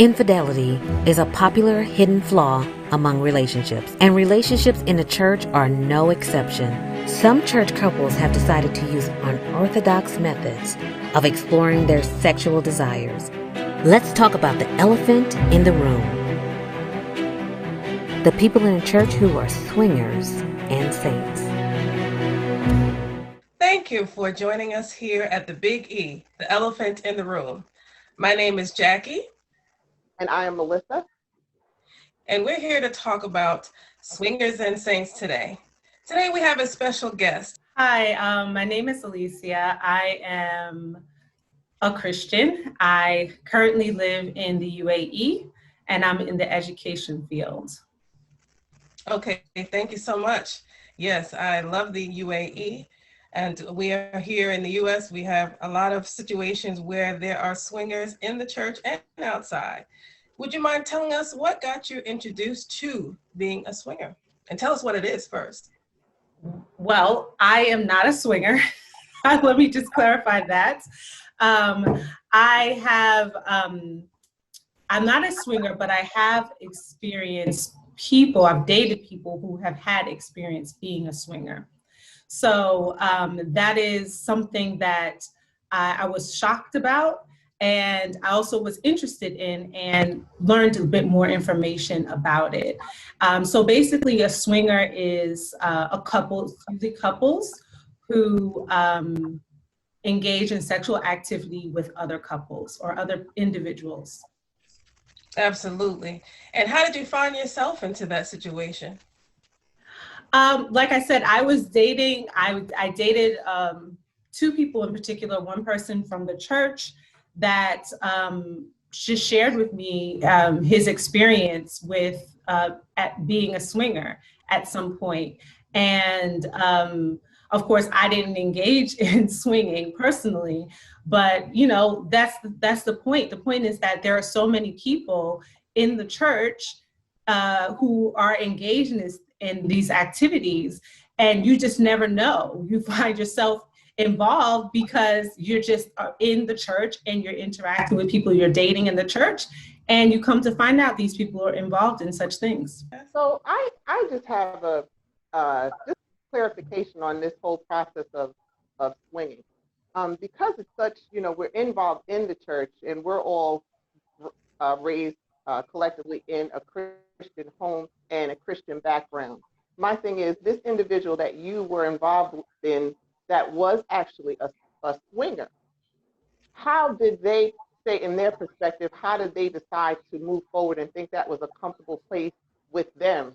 Infidelity is a popular hidden flaw among relationships, and relationships in the church are no exception. Some church couples have decided to use unorthodox methods of exploring their sexual desires. Let's talk about the elephant in the room. The people in the church who are swingers and saints. Thank you for joining us here at the Big E, the elephant in the room. My name is Jackie. And I am Melissa. And we're here to talk about swingers and saints today. Today we have a special guest. Hi, my name is Alicia. I am a Christian. I currently live in the UAE and I'm in the education field. Okay, thank you so much. Yes, I love the UAE. And we are here in the US. We have a lot of situations where there are swingers in the church and outside. Would you mind telling us what got you introduced to being a swinger? And tell us what it is first. Well, I am not a swinger. Let me just clarify that. I'm not a swinger, but I have experienced people, I've dated people who have had experience being a swinger. So that is something that I was shocked about, and I also was interested in and learned a bit more information about it. So basically a swinger is a couple, usually couples, who engage in sexual activity with other couples or other individuals. Absolutely. And how did you find yourself into that situation? Like I said, I was dating, I dated two people in particular, one person from the church that just shared with me his experience with at being a swinger at some point. And of course, I didn't engage in swinging personally, but you know, that's the point. The point is that there are so many people in the church who are engaged in these activities, and you just never know. You find yourself involved because you're just in the church and you're interacting with people you're dating in the church, and you come to find out these people are involved in such things. So I just have a just clarification on this whole process of swinging. Because it's such, we're involved in the church and we're all raised collectively in a Christian home and a Christian background. My thing is, this individual that you were involved in that was actually a swinger, how did they say, in their perspective, how did they decide to move forward and think that was a comfortable place with them,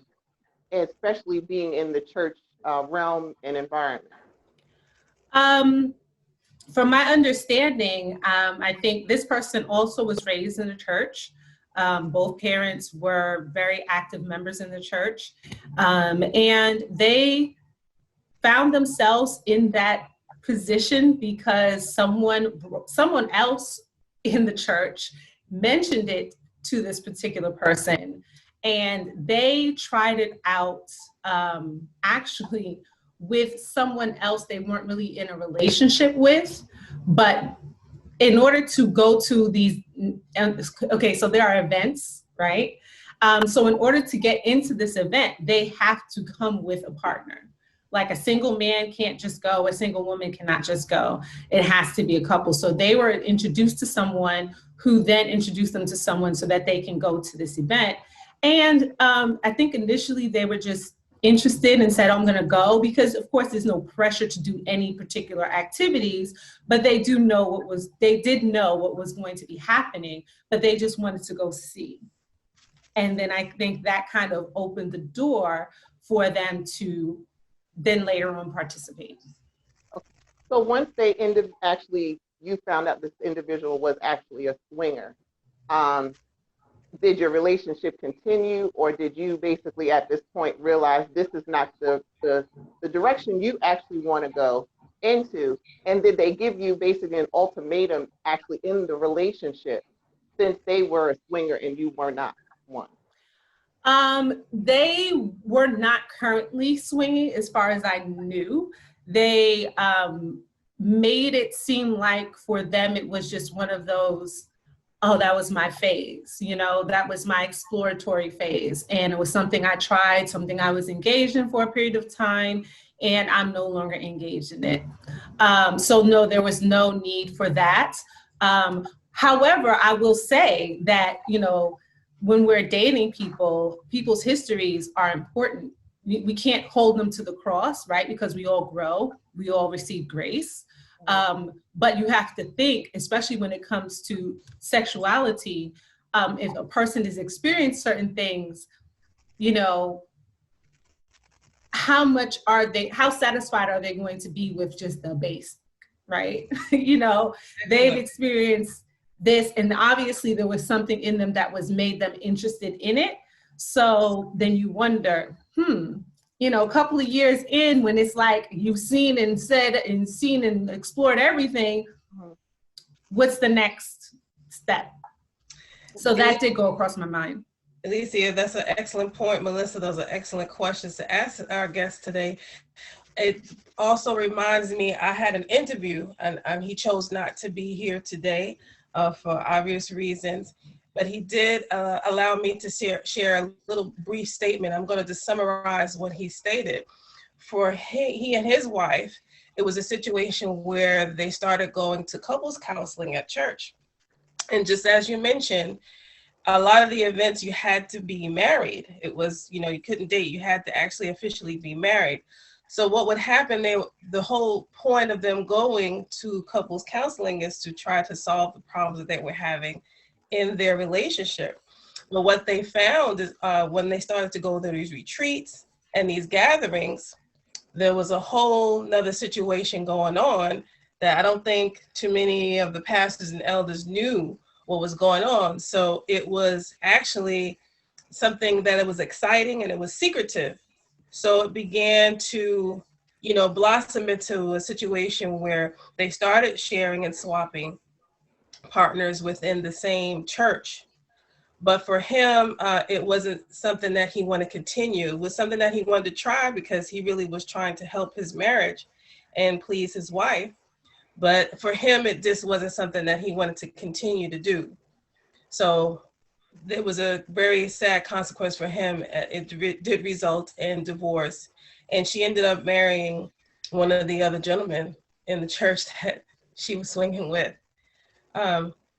especially being in the church realm and environment? From my understanding, I think this person also was raised in the church. Both parents were very active members in the church, and they found themselves in that position because someone else in the church mentioned it to this particular person, and they tried it out actually with someone else they weren't really in a relationship with, but in order to go to these, okay, so there are events, right? So in order to get into this event, they have to come with a partner. Like a single man can't just go, a single woman cannot just go. It has to be a couple. So they were introduced to someone who then introduced them to someone so that they can go to this event. And I think initially they were just interested and said, I'm gonna go, because of course there's no pressure to do any particular activities, but they did know what was going to be happening, but they just wanted to go see. And then I think that kind of opened the door for them to then later on participate. Okay. So once they you found out this individual was actually a swinger, did your relationship continue, or did you basically at this point realize this is not the direction you actually want to go into? And did they give you basically an ultimatum actually in the relationship, since they were a swinger and you were not one? They were not currently swinging as far as I knew. They made it seem like for them it was just one of those oh, that was my phase, that was my exploratory phase. And it was something I tried, something I was engaged in for a period of time, and I'm no longer engaged in it. So no, there was no need for that. However, I will say that, when we're dating people, people's histories are important. We can't hold them to the cross, right? Because we all grow, we all receive grace. But you have to think, especially when it comes to sexuality, if a person has experienced certain things, how satisfied are they going to be with just the base, right? They've experienced this, and obviously there was something in them that was made them interested in it. So then you wonder, a couple of years in, when it's like you've seen and said and seen and explored everything, what's the next step? So that did go across my mind. Alicia, that's an excellent point. Melissa, those are excellent questions to ask our guests today. It also reminds me, I had an interview, and he chose not to be here today for obvious reasons, but he did allow me to share a little brief statement. I'm going to just summarize what he stated. For he and his wife, it was a situation where they started going to couples counseling at church. And just as you mentioned, a lot of the events you had to be married. It was, you couldn't date, you had to actually officially be married. So what would happen, the whole point of them going to couples counseling is to try to solve the problems that they were having in their relationship. But what they found is when they started to go to these retreats and these gatherings, there was a whole nother situation going on that I don't think too many of the pastors and elders knew what was going on. So it was actually something that it was exciting and it was secretive. So it began to, blossom into a situation where they started sharing and swapping partners within the same church. But for him, it wasn't something that he wanted to continue. It was something that he wanted to try because he really was trying to help his marriage and please his wife. But for him, it just wasn't something that he wanted to continue to do. So it was a very sad consequence for him. It did result in divorce. And she ended up marrying one of the other gentlemen in the church that she was swinging with.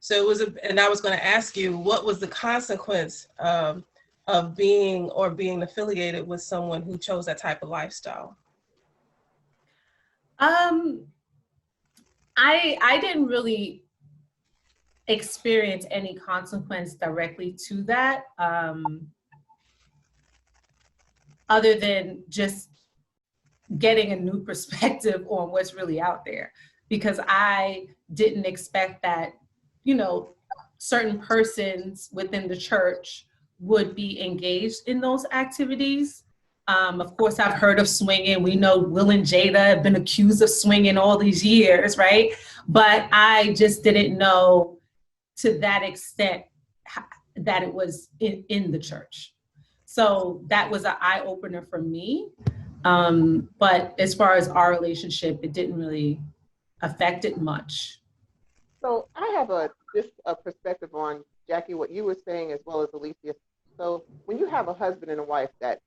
So it was, and I was going to ask you, what was the consequence of being affiliated with someone who chose that type of lifestyle? I didn't really experience any consequence directly to that, other than just getting a new perspective on what's really out there, because I didn't expect that, certain persons within the church would be engaged in those activities. Of course, I've heard of swinging. We know Will and Jada have been accused of swinging all these years, right? But I just didn't know to that extent that it was in the church. So that was an eye opener for me. But as far as our relationship, it didn't really affect it much. So I have a perspective on, Jackie, what you were saying, as well as Alicia. So when you have a husband and a wife that,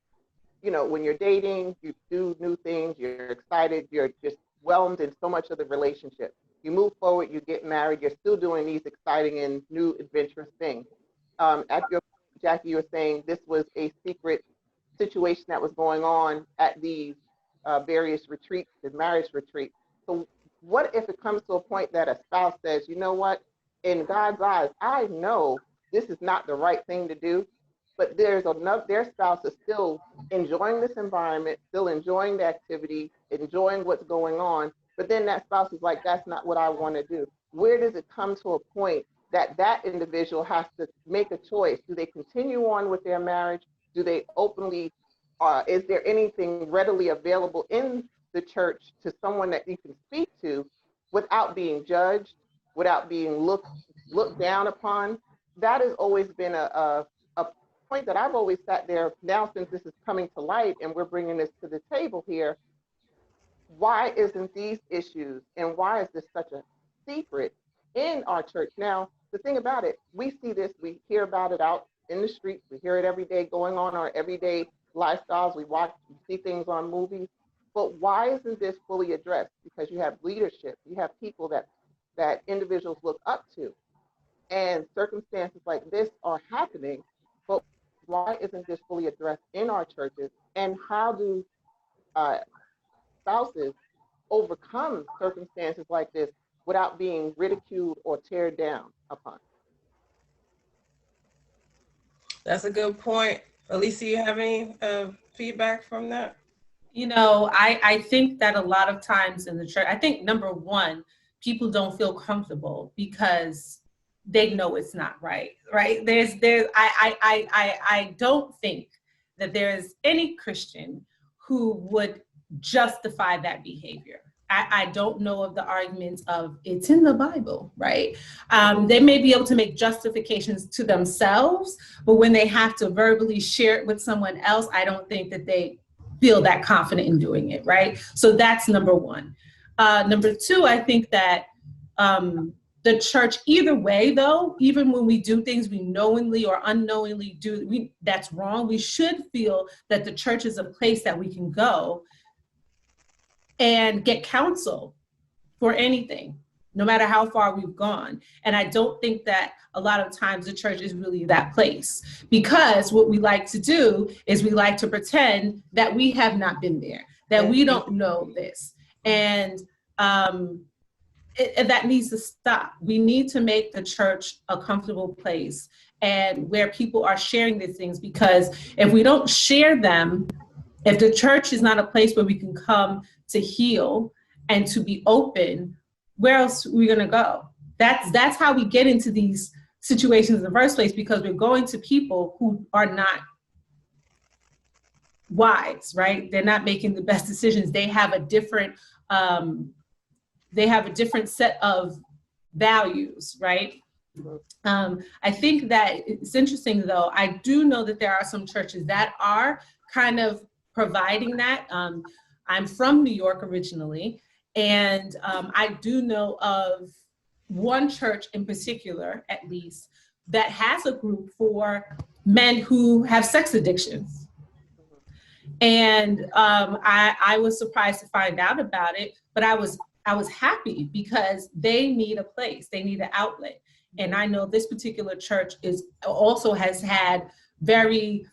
when you're dating, you do new things, you're excited, you're just whelmed in so much of the relationship. You move forward, you get married, you're still doing these exciting and new adventurous things. At your point, Jackie, you were saying this was a secret situation that was going on at these various retreats, the marriage retreats. So what if it comes to a point that a spouse says, you know what, in God's eyes, I know this is not the right thing to do, but their spouse is still enjoying this environment, still enjoying the activity, enjoying what's going on, but then that spouse is like, that's not what I want to do. Where does it come to a point that that individual has to make a choice? Do they continue on with their marriage? Do they openly, is there anything readily available in the church to someone that you can speak to without being judged, without being looked down upon? That has always been a point that I've always sat there. Now, since this is coming to light and we're bringing this to the table here, why isn't these issues and why is this such a secret in our church? Now, the thing about it, we see this, we hear about it out in the streets, we hear it every day going on our everyday lifestyles, we see things on movies. But why isn't this fully addressed? Because you have leadership, you have people that individuals look up to, and circumstances like this are happening. But why isn't this fully addressed in our churches? And how do spouses overcome circumstances like this without being ridiculed or teared down upon? That's a good point. Alicia, you have any feedback from that? You know, I think that a lot of times in the church, I think number one, people don't feel comfortable because they know it's not right, right? I don't think that there is any Christian who would justify that behavior. I don't know of the arguments of it's in the Bible, right? They may be able to make justifications to themselves, but when they have to verbally share it with someone else, I don't think that they feel that confident in doing it, right? So that's number one. Number two, I think that the church, either way though, even when we do things we knowingly or unknowingly do, that's wrong, we should feel that the church is a place that we can go and get counsel for anything, no matter how far we've gone. And I don't think that a lot of times the church is really that place, because what we like to do is we like to pretend that we have not been there, that we don't know this. And that needs to stop. We need to make the church a comfortable place and where people are sharing these things, because if we don't share them, if the church is not a place where we can come to heal and to be open, where else are we going to go? That's how we get into these situations in the first place, because we're going to people who are not wise, right? They're not making the best decisions. They have a different set of values, right? I think that it's interesting though. I do know that there are some churches that are kind of providing that. I'm from New York originally, and I do know of one church in particular, at least, that has a group for men who have sex addictions. And I was surprised to find out about it, but I was happy because they need a place, they need an outlet. And I know this particular church also has had very,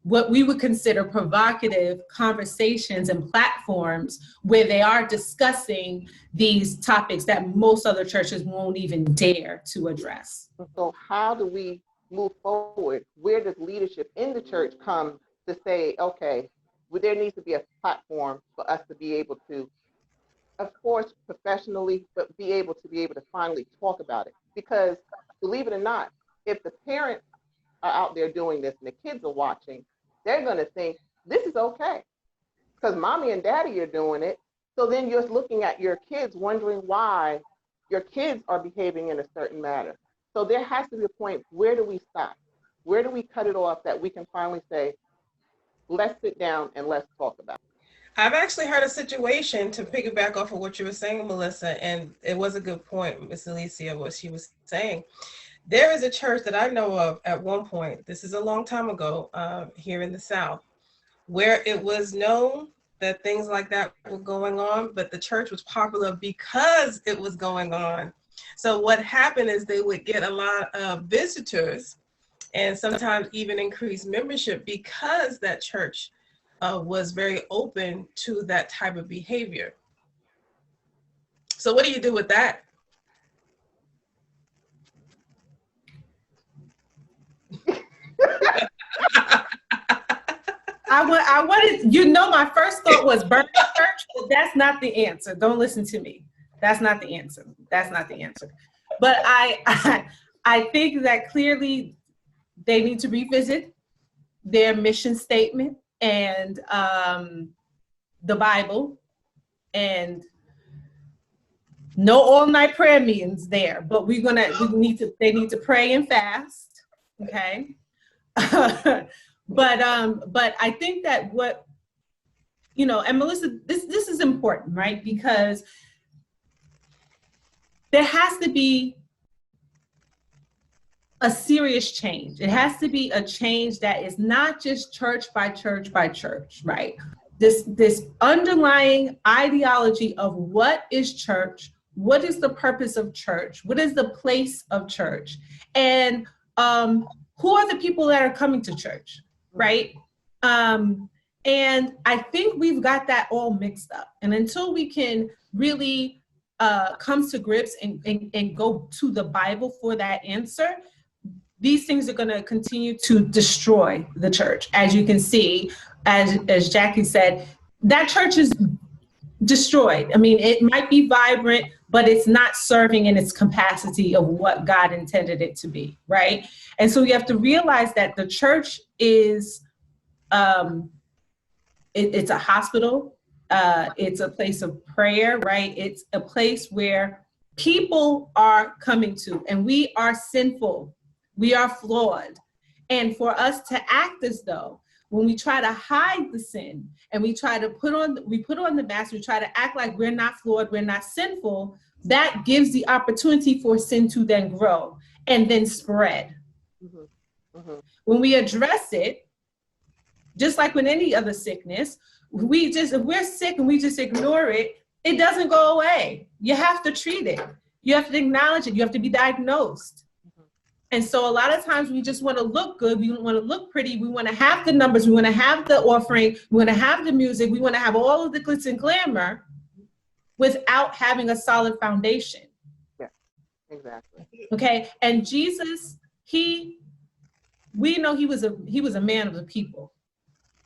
what we would consider provocative conversations and platforms where they are discussing these topics that most other churches won't even dare to address. So how do we move forward? Where does leadership in the church come to say, okay, well, there needs to be a platform for us to be able to, of course, professionally, but be able to finally talk about it? Because believe it or not, if the parents are out there doing this and the kids are watching, they're going to think this is okay because mommy and daddy are doing it. So then you're looking at your kids wondering why your kids are behaving in a certain manner. So there has to be a point, where do we stop? Where do we cut it off that we can finally say, let's sit down and let's talk about it? I've actually heard a situation, to piggyback off of what you were saying, Melissa, and it was a good point, Miss Alicia, what she was saying. There is a church that I know of at one point, this is a long time ago, here in the South, where it was known that things like that were going on, but the church was popular because it was going on. So what happened is they would get a lot of visitors and sometimes even increase membership because that church was very open to that type of behavior. So what do you do with that? I wanted, you know, my first thought was burn the church, but that's not the answer. Don't listen to me. That's not the answer. That's not the answer. But I think that clearly they need to revisit their mission statement and the Bible, and no all-night prayer meetings there, but they need to pray and fast, okay? But I think that what, you know, and Melissa, this is important, right? Because there has to be a serious change. It has to be a change that is not just church by church by church, right? This underlying ideology of what is church, what is the purpose of church, what is the place of church, and who are the people that are coming to church, right? And I think we've got that all mixed up. And until we can really come to grips and go to the Bible for that answer, these things are going to continue to destroy the church. As you can see, as Jackie said, that church is destroyed. I mean, it might be vibrant, but it's not serving in its capacity of what God intended it to be, right? And so you have to realize that the church is, it's a hospital. It's a place of prayer, right? It's a place where people are coming to, and we are sinful. We are flawed. And for us to act as though, when we try to hide the sin and we try to put on the mask, we try to act like we're not flawed, we're not sinful, that gives the opportunity for sin to then grow and then spread. When we address it, just like with any other sickness, if we're sick and we just ignore it, it doesn't go away. You have to treat it. You have to acknowledge it. You have to be diagnosed. And so a lot of times we just want to look good. We want to look pretty. We want to have the numbers. We want to have the offering. We want to have the music. We want to have all of the glitz and glamour without having a solid foundation. Yeah, exactly. Okay. And Jesus, we know he was a man of the people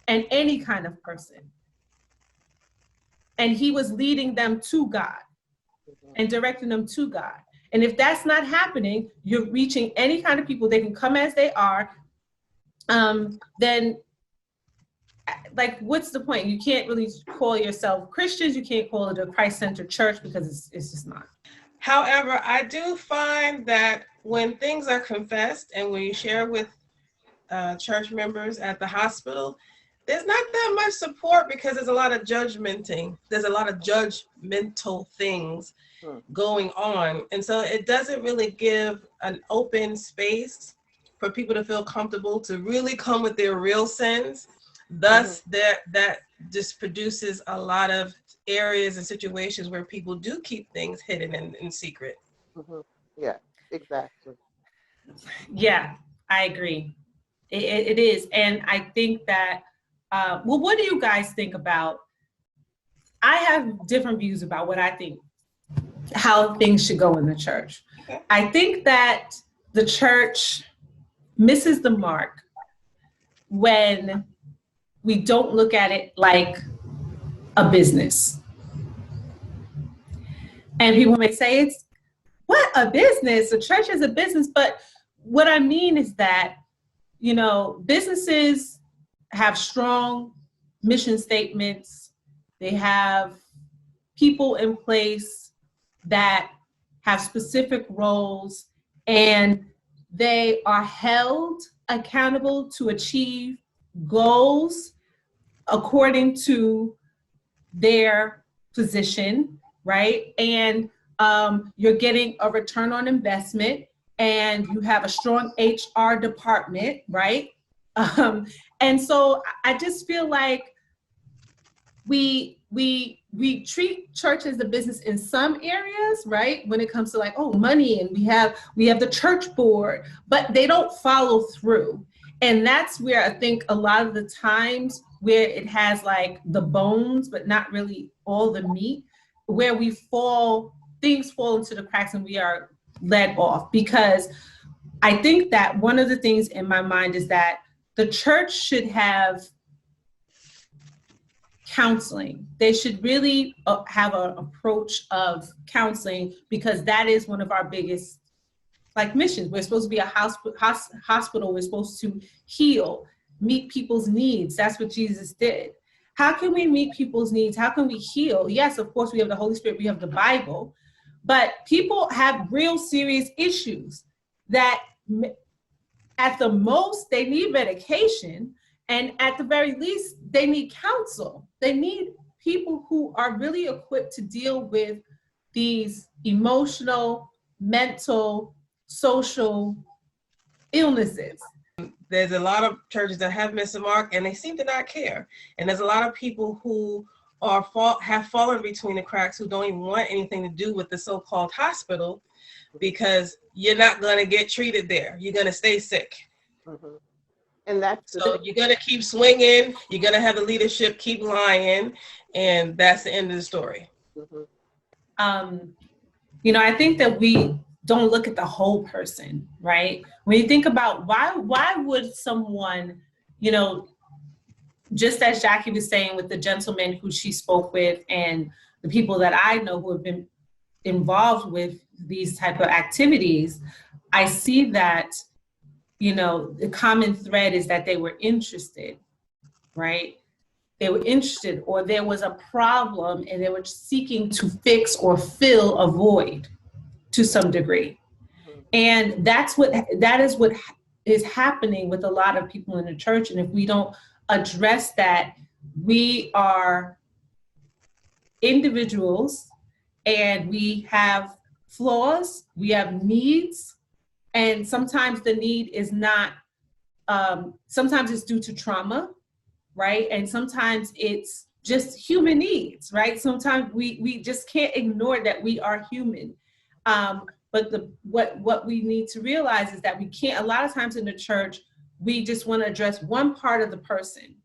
and any kind of person. And he was leading them to God and directing them to God. And if that's not happening, you're reaching any kind of people, they can come as they are, then like, what's the point? You can't really call yourself Christians. You can't call it a Christ-centered church because it's just not. However, I do find that when things are confessed and when you share with church members at the hospital, there's not that much support because there's a lot of judgmenting. There's a lot of judgmental things going on. And so it doesn't really give an open space for people to feel comfortable to really come with their real sins. Thus, that just produces a lot of areas and situations where people do keep things hidden and in secret. Yeah, exactly. Yeah, I agree. It is. And I think that, well, what do you guys think about? I have different views about what I think, how things should go in the church. Okay. I think that the church misses the mark when we don't look at it like a business. And people may say, it's what, a business? The church is a business. But what I mean is that, you know, businesses have strong mission statements. They have people in place that have specific roles, and they are held accountable to achieve goals according to their position, right? And you're getting a return on investment, and you have a strong HR department, right? And so I just feel like we treat church as a business in some areas, right? When it comes to like, oh, money, and we have the church board, but they don't follow through. And that's where I think a lot of the times where it has like the bones, but not really all the meat, where things fall into the cracks and we are led off. Because I think that one of the things in my mind is that the church should have counseling. They should really have an approach of counseling, because that is one of our biggest like missions. We're supposed to be a hospital. We're supposed to heal, meet people's needs. That's what Jesus did. How can we meet people's needs? How can we heal? Yes, of course, we have the Holy Spirit, we have the Bible, but people have real serious issues that at the most they need medication, and at the very least they need counsel. They need people who are really equipped to deal with these emotional, mental, social illnesses. There's a lot of churches that have missed the mark and they seem to not care. And there's a lot of people who have fallen between the cracks who don't even want anything to do with the so-called hospital because you're not going to get treated there. You're going to stay sick. Mm-hmm. And that's so you're going to keep swinging. You're going to have the leadership keep lying. And that's the end of the story. Mm-hmm. You know, I think that we don't look at the whole person, right? When you think about why would someone, you know, just as Jackie was saying with the gentleman who she spoke with and the people that I know who have been involved with these type of activities, I see that, you know, the common thread is that they were interested, right? They were interested, or there was a problem and they were seeking to fix or fill a void to some degree. And that is what is happening with a lot of people in the church. And if we don't address that, we are individuals and we have flaws, we have needs, and sometimes the need is not, sometimes it's due to trauma, right? And sometimes it's just human needs, right? Sometimes we just can't ignore that we are human. But what we need to realize is that we can't, a lot of times in the church, we just want to address one part of the person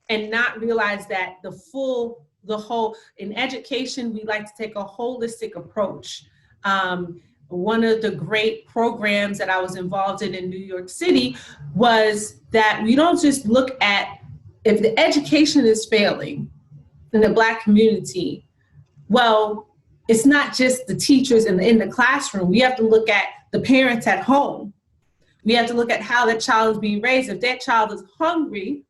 and not realize that the whole, in education, we like to take a holistic approach. One of the great programs that I was involved in New York City was that we don't just look at if the education is failing in the Black community, well, it's not just the teachers in the classroom. We have to look at the parents at home. We have to look at how that child is being raised. If that child is hungry,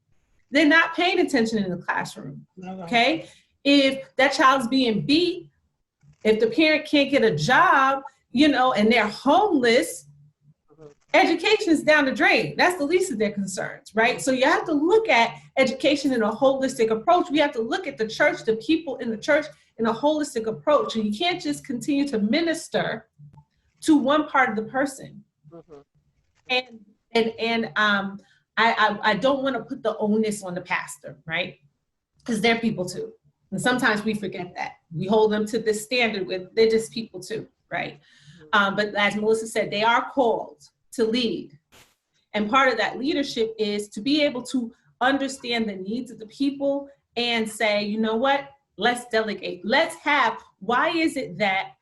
they're not paying attention in the classroom, okay? If that child is being beat, if the parent can't get a job, you know, and they're homeless, education is down the drain. That's the least of their concerns, right? So you have to look at education in a holistic approach. We have to look at the church, the people in the church in a holistic approach. And you can't just continue to minister to one part of the person. And I don't want to put the onus on the pastor, right? Because they're people too. And sometimes we forget that. We hold them to this standard with, they're just people too, right? But as Melissa said, they are called to lead. And part of that leadership is to be able to understand the needs of the people and say, you know what, let's delegate. Let's have, why is it that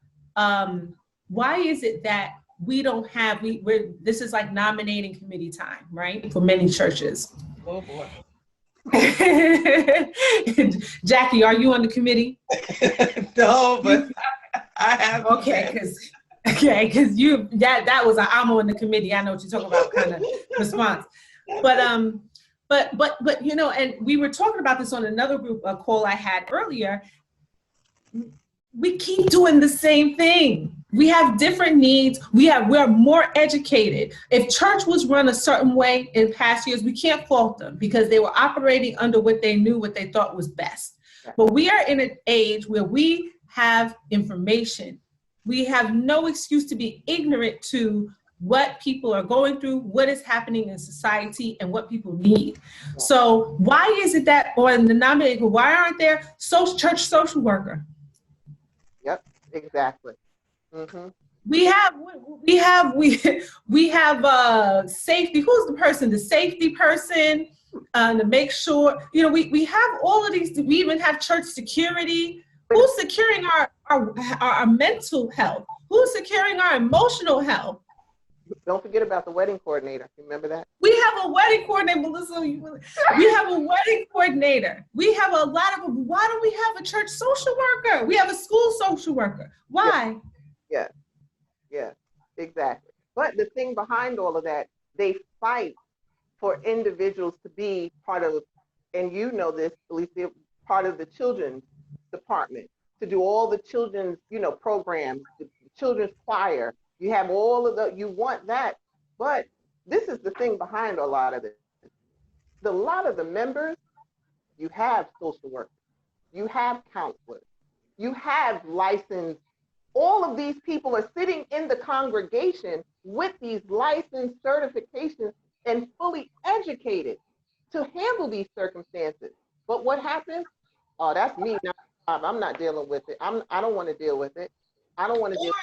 we don't have, this is like nominating committee time, right? For many churches. Oh boy. Jackie, are you on the committee? No, but I have. Okay, because you that was a I'm on the committee. I know what you're talking about kind of response. But you know, and we were talking about this on another group call I had earlier. We keep doing the same thing. We have different needs. We're more educated. If church was run a certain way in past years, we can't fault them because they were operating under what they knew, what they thought was best. But we are in an age where we have information. We have no excuse to be ignorant to what people are going through, what is happening in society, and what people need. So why is it that, or in the nominating, why aren't there church social worker? Yep, exactly. Mm-hmm. We have safety. Who's the person? The safety person to make sure, you know, we have all of these. We even have church security. Who's securing our mental health? Who's securing our emotional health? Don't forget about the wedding coordinator. Remember that? We have a wedding coordinator, Melissa. We have a wedding coordinator. We have a lot of, why don't we have a church social worker? We have a school social worker. Why? Yeah, exactly. But the thing behind all of that, they fight for individuals to be part of, and you know this, Alicia, part of the children's department, to do all the children's, you know, programs, the children's choir. You have all of you want that, but this is the thing behind a lot of it. A lot of the members, you have social workers, you have counselors, you have licensed. All of these people are sitting in the congregation with these license certifications and fully educated to handle these circumstances. But what happens? Oh, that's me. I'm not dealing with it. I don't want to deal with it. I don't want to deal.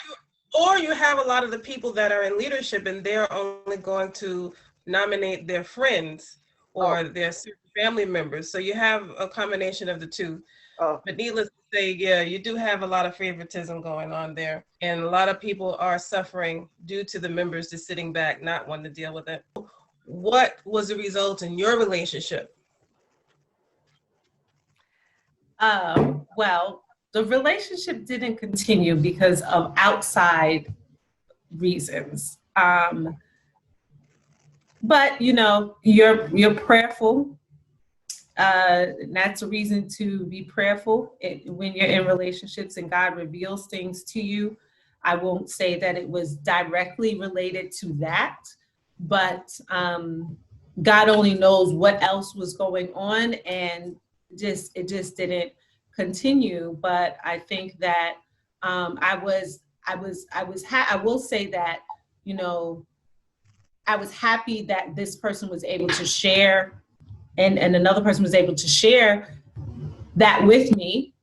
Or you have a lot of the people that are in leadership and they're only going to nominate their friends or their family members. So you have a combination of the two. But needless to say, yeah, you do have a lot of favoritism going on there. And a lot of people are suffering due to the members just sitting back, not wanting to deal with it. What was the result in your relationship? Well, the relationship didn't continue because of outside reasons. But you know, you're prayerful. That's a reason to be prayerful when you're in relationships and God reveals things to you. I won't say that it was directly related to that, but God only knows what else was going on, and it just didn't continue. But I think that I will say that, you know, I was happy that this person was able to share, and another person was able to share that with me,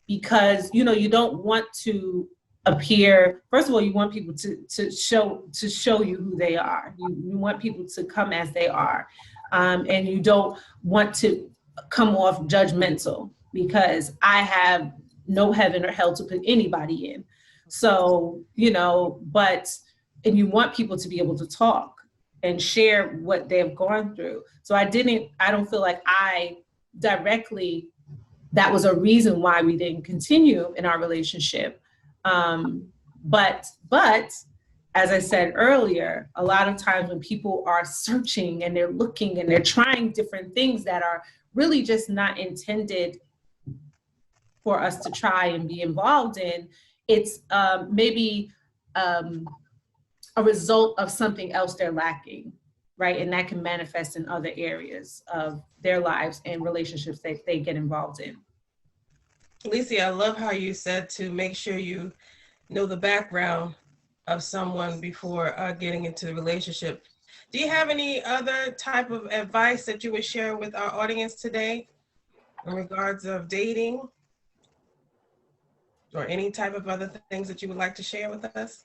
because, you know, you don't want to appear, first of all, you want people to show you who they are. You want people to come as they are. And you don't want to come off judgmental, because I have no heaven or hell to put anybody in. So, you know, and you want people to be able to talk and share what they've gone through. So I don't feel like that was a reason why we didn't continue in our relationship. But as I said earlier, a lot of times when people are searching and they're looking and they're trying different things that are really just not intended for us to try and be involved in, it's maybe a result of something else they're lacking, right? And that can manifest in other areas of their lives and relationships that they get involved in. Alicia, I love how you said to make sure you know the background of someone before getting into the relationship. Do you have any other type of advice that you would share with our audience today in regards of dating, or any type of other things that you would like to share with us?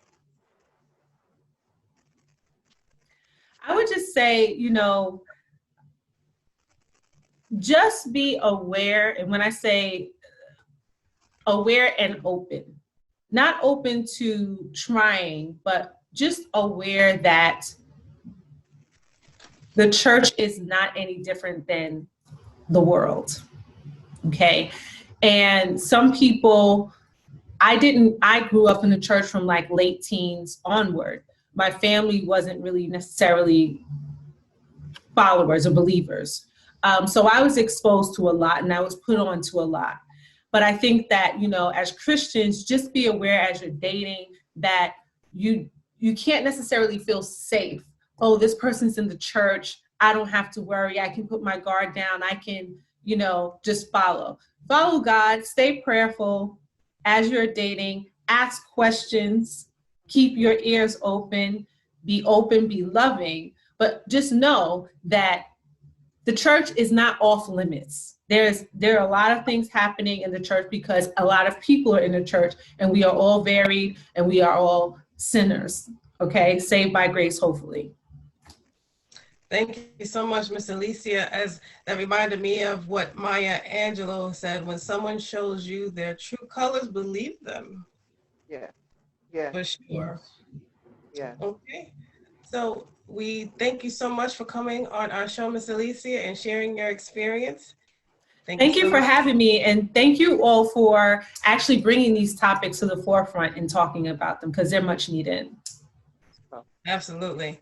I would just say, you know, just be aware. And when I say aware and open, not open to trying, but just aware that the church is not any different than the world. Okay. And some people, I grew up in the church from like late teens onward. My family wasn't really necessarily followers or believers. So I was exposed to a lot and I was put on to a lot. But I think that, you know, as Christians, just be aware as you're dating that you can't necessarily feel safe. Oh, this person's in the church. I don't have to worry. I can put my guard down. I can, you know, just follow God, stay prayerful as you're dating, ask questions, keep your ears open, be loving, but just know that the church is not off limits. There are a lot of things happening in the church because a lot of people are in the church, and we are all varied and we are all sinners, okay? Saved by grace, hopefully. Thank you so much, Miss Alicia. As that reminded me of what Maya Angelou said, when someone shows you their true colors, believe them. Yeah. For sure. Yeah. Okay. So we thank you so much for coming on our show, Miss Alicia, and sharing your experience. Thank you for having me, and thank you all for actually bringing these topics to the forefront and talking about them, because they're much needed. Absolutely.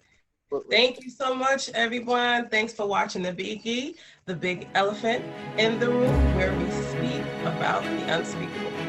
Thank you so much, everyone. Thanks for watching The Biggie, the big elephant in the room, where we speak about the unspeakable.